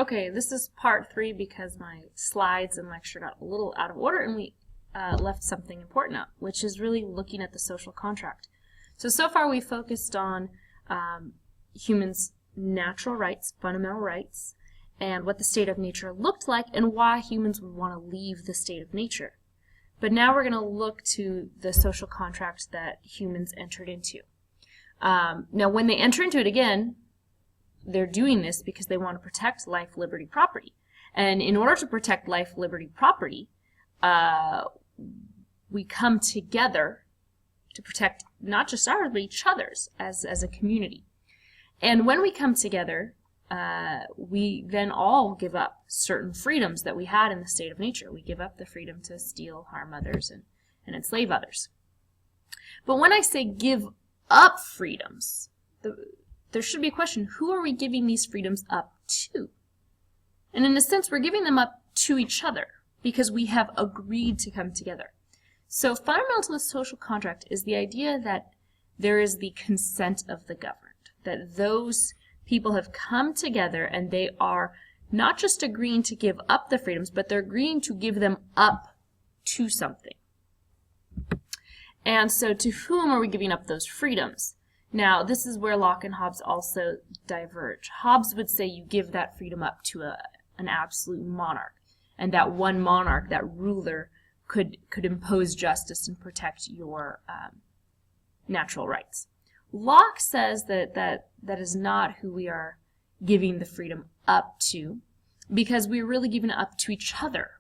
Okay, this is part 3 because my slides and lecture got a little out of order and we left something important out, which is really looking at the social contract. So far we focused on humans' natural rights, fundamental rights, and what the state of nature looked like and why humans would want to leave the state of nature. But now we're going to look to the social contract that humans entered into. Now when they enter into it again, they're doing this because they want to protect life, liberty, property. And in order to protect life, liberty, property, we come together to protect not just ours, but each other's as a community. And when we come together, we then all give up certain freedoms that we had in the state of nature. We give up the freedom to steal, harm others, and enslave others. But when I say give up freedoms, there should be a question, who are we giving these freedoms up to? And in a sense, we're giving them up to each other because we have agreed to come together. So fundamental to the social contract is the idea that there is the consent of the governed, that those people have come together and they are not just agreeing to give up the freedoms, but they're agreeing to give them up to something. And so to whom are we giving up those freedoms? Now, this is where Locke and Hobbes also diverge. Hobbes would say you give that freedom up to an absolute monarch, and that one monarch, that ruler, could impose justice and protect your natural rights. Locke says that is not who we are giving the freedom up to, because we're really giving it up to each other,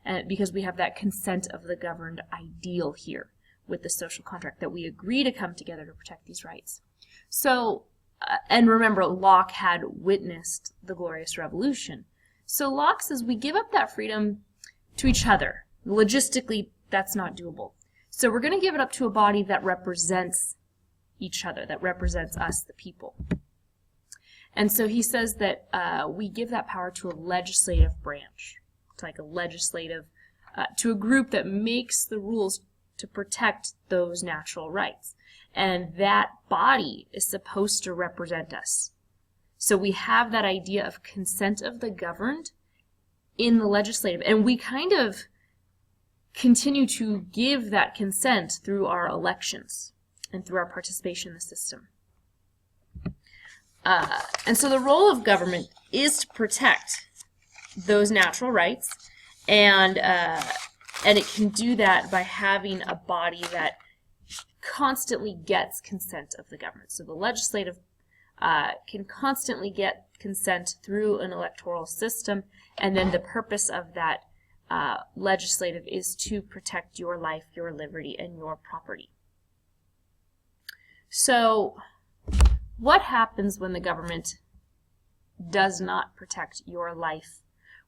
and because we have that consent of the governed ideal here with the social contract, that we agree to come together to protect these rights. So, and remember, Locke had witnessed the Glorious Revolution. So Locke says we give up that freedom to each other. Logistically, that's not doable. So we're going to give it up to a body that represents each other, that represents us, the people. And so he says that we give that power to a legislative branch, to like a legislative, to a group that makes the rules to protect those natural rights. And that body is supposed to represent us. So we have that idea of consent of the governed in the legislative. And we kind of continue to give that consent through our elections and through our participation in the system. And so the role of government is to protect those natural rights, and it can do that by having a body that constantly gets consent of the government. So the legislative can constantly get consent through an electoral system, and then the purpose of that legislative is to protect your life, your liberty, and your property. So what happens when the government does not protect your life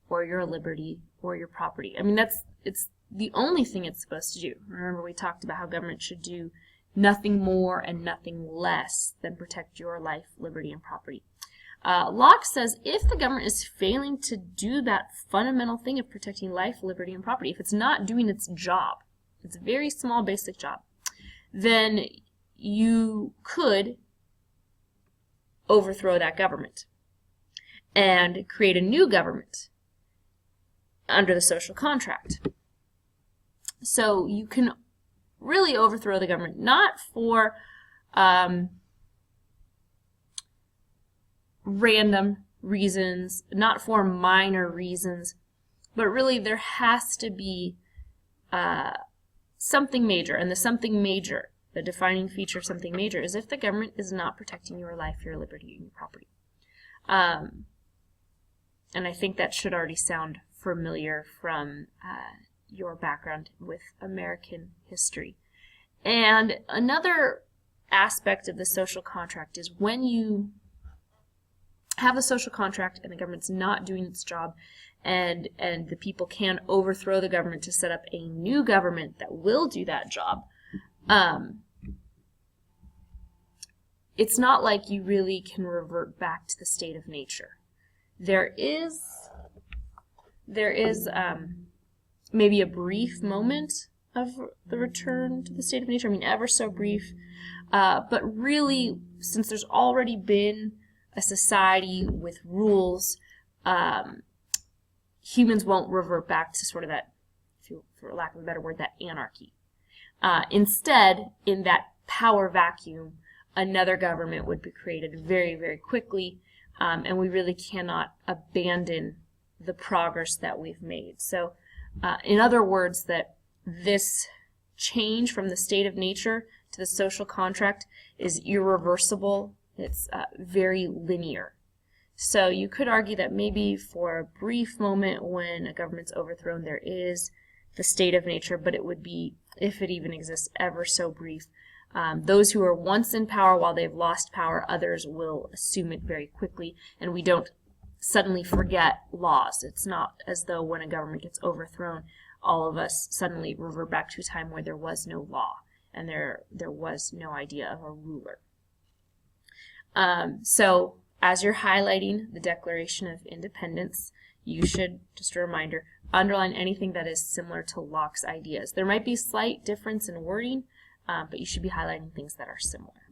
or your liberty or your property? I mean, it's the only thing it's supposed to do. Remember, we talked about how government should do nothing more and nothing less than protect your life, liberty, and property. Locke says if the government is failing to do that fundamental thing of protecting life, liberty, and property, if it's not doing its job, it's a very small basic job, then you could overthrow that government and create a new government under the social contract. So you can really overthrow the government, not for random reasons, not for minor reasons, but really there has to be something major, and the something major, the defining feature of something major, is if the government is not protecting your life, your liberty, and your property. And I think that should already sound familiar from your background with American history. And another aspect of the social contract is when you have a social contract and the government's not doing its job, and the people can overthrow the government to set up a new government that will do that job, it's not like you really can revert back to the state of nature. There is maybe a brief moment of the return to the state of nature. I mean, ever so brief. But really, since there's already been a society with rules, humans won't revert back to sort of that, for lack of a better word, that anarchy. Instead, in that power vacuum, another government would be created very, very quickly, and we really cannot abandon the progress that we've made. So, in other words, that this change from the state of nature to the social contract is irreversible. It's very linear. So you could argue that maybe for a brief moment when a government's overthrown, there is the state of nature, but it would be, if it even exists, ever so brief. Those who are once in power, while they've lost power, others will assume it very quickly, and we don't suddenly forget laws. It's not as though when a government gets overthrown, all of us suddenly revert back to a time where there was no law and there was no idea of a ruler. So as you're highlighting the Declaration of Independence, you should, just a reminder, underline anything that is similar to Locke's ideas. There might be slight difference in wording, but you should be highlighting things that are similar.